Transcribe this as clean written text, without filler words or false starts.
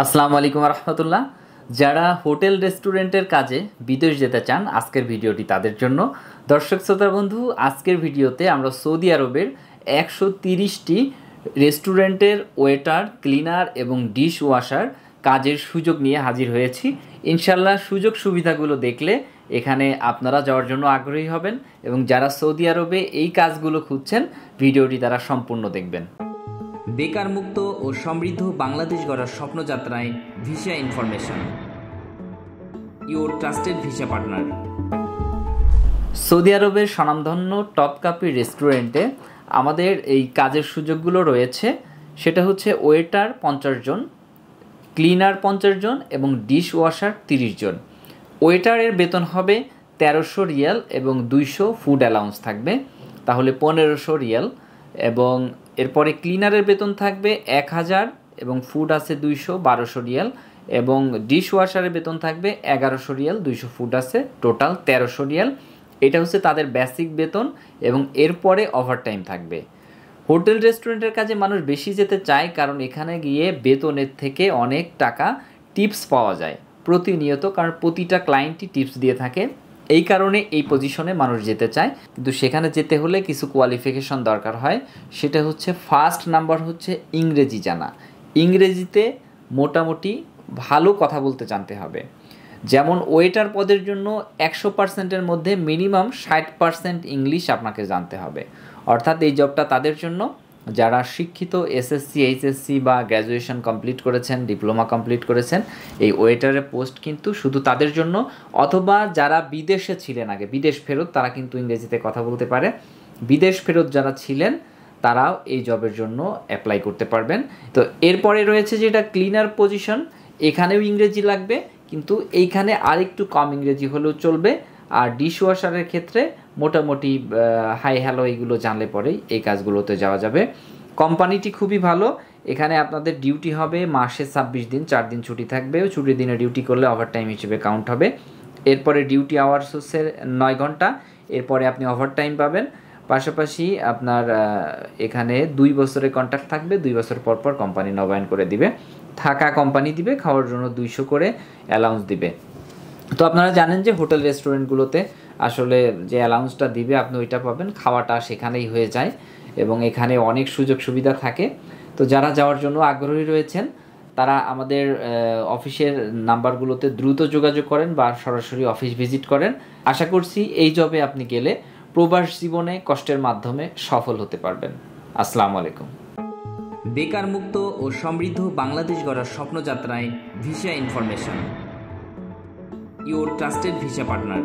আসসালামু আলাইকুম রহমতুল্লাহ। যারা হোটেল রেস্টুরেন্টের কাজে বিদেশ যেতে চান আজকের ভিডিওটি তাদের জন্য। দর্শক শ্রোতা বন্ধু, আজকের ভিডিওতে আমরা সৌদি আরবের 130টি রেস্টুরেন্টের ওয়েটার, ক্লিনার এবং ডিশ ওয়াশার কাজের সুযোগ নিয়ে হাজির হয়েছি। ইনশাল্লাহ সুযোগ সুবিধাগুলো দেখলে এখানে আপনারা যাওয়ার জন্য আগ্রহী হবেন এবং যারা সৌদি আরবে এই কাজগুলো খুঁজছেন ভিডিওটি তারা সম্পূর্ণ দেখবেন। বেকার মুক্ত ও সমৃদ্ধ বাংলাদেশ গড়ার স্বপ্নযাত্রায় visa information, your trusted visa partner. Saudi আরবের স্বনামধন্য টপ কাপি রেস্টুরেন্টে আমাদের এই কাজের সুযোগগুলো রয়েছে। সেটা হচ্ছে ওয়েটার 50 জন, ক্লিনার 50 জন এবং ডিশ ওয়াশার 30 জন। ওয়েটারের বেতন হবে 1300 রিয়াল এবং 200 ফুড অ্যালাউন্স থাকবে, তাহলে 1500 রিয়াল। এবং এরপরে ক্লিনারের বেতন থাকবে 1000 এবং ফুড আছে 200, 1200 রিয়াল। এবং ডিশ ওয়াশারের বেতন থাকবে 1100 রিয়াল, 200 ফুড আছে, টোটাল 1300 রিয়াল। এটা হচ্ছে তাদের বেসিক বেতন এবং এরপরে ওভারটাইম থাকবে। হোটেল রেস্টুরেন্টের কাজে মানুষ বেশি যেতে চায় কারণ এখানে গিয়ে বেতনের থেকে অনেক টাকা টিপস পাওয়া যায় প্রতিনিয়ত, কারণ প্রতিটা ক্লায়েন্টই টিপস দিয়ে থাকে। এই কারণে এই পজিশনে মানুষ যেতে চায়, কিন্তু সেখানে যেতে হলে কিছু কোয়ালিফিকেশন দরকার হয়। সেটা হচ্ছে ফার্স্ট নাম্বার হচ্ছে ইংরেজি জানা। ইংরেজিতে মোটামুটি ভালো কথা বলতে জানতে হবে। যেমন ওয়েটার পদের জন্য 100%-এর মধ্যে মিনিমাম 60% ইংলিশ আপনাকে জানতে হবে। অর্থাৎ এই জবটা তাদের জন্য যারা শিক্ষিত, এসএসসি, এইচএসসি বা গ্র্যাজুয়েশন কমপ্লিট করেছেন, ডিপ্লোমা কমপ্লিট করেছেন। এই ওয়েটারের পোস্ট কিন্তু শুধু তাদের জন্য, অথবা যারা বিদেশে ছিলেন আগে, বিদেশ ফেরত, তারা কিন্তু ইংরেজিতে কথা বলতে পারে। বিদেশ ফেরত যারা ছিলেন তারাও এই জবের জন্য অ্যাপ্লাই করতে পারবেন। তো এরপরে রয়েছে যেটা ক্লিনার পজিশন, এখানেও ইংরেজি লাগবে, কিন্তু এইখানে আরেকটু কম ইংরেজি হলেও চলবে। আর ডিশ ওয়াশারের ক্ষেত্রে মোটামুটি হাই হ্যালো এইগুলো জানলে পরেই এই কাজগুলোতে যাওয়া যাবে। কোম্পানিটি খুবই ভালো। এখানে আপনাদের ডিউটি হবে মাসে 26 দিন, 4 দিন ছুটি থাকবে। ছুটির দিনে ডিউটি করলে ওভারটাইম হিসেবে কাউন্ট হবে। এরপরে ডিউটি আওয়ার্স হচ্ছে 9 ঘন্টা। এরপরে আপনি ওভারটাইম পাবেন। পাশাপাশি আপনার এখানে 2 বছরের কন্ট্রাক্ট থাকবে। 2 বছর পর পর কোম্পানি নবায়ন করে দিবে। থাকা কোম্পানি দিবে, খাওয়ার জন্য 200 করে অ্যালাউন্স দিবে। তো আপনারা জানেন যে হোটেল রেস্টুরেন্টগুলোতে আসলে যে অ্যালাউন্সটা দিবে আপনি ওইটা পাবেন, খাওয়াটা সেখানেই হয়ে যায় এবং এখানে অনেক সুযোগ সুবিধা থাকে। তো যারা যাওয়ার জন্য আগ্রহী রয়েছেন তারা আমাদের অফিসের নাম্বারগুলোতে দ্রুত যোগাযোগ করেন বা সরাসরি অফিস ভিজিট করেন। আশা করছি এই জবে আপনি গেলে প্রবাস জীবনে কষ্টের মাধ্যমে সফল হতে পারবেন। আসসালামু আলাইকুম। বেকার মুক্ত ও সমৃদ্ধ বাংলাদেশ গড়ার স্বপ্নযাত্রায় visa information, your trusted visa partner.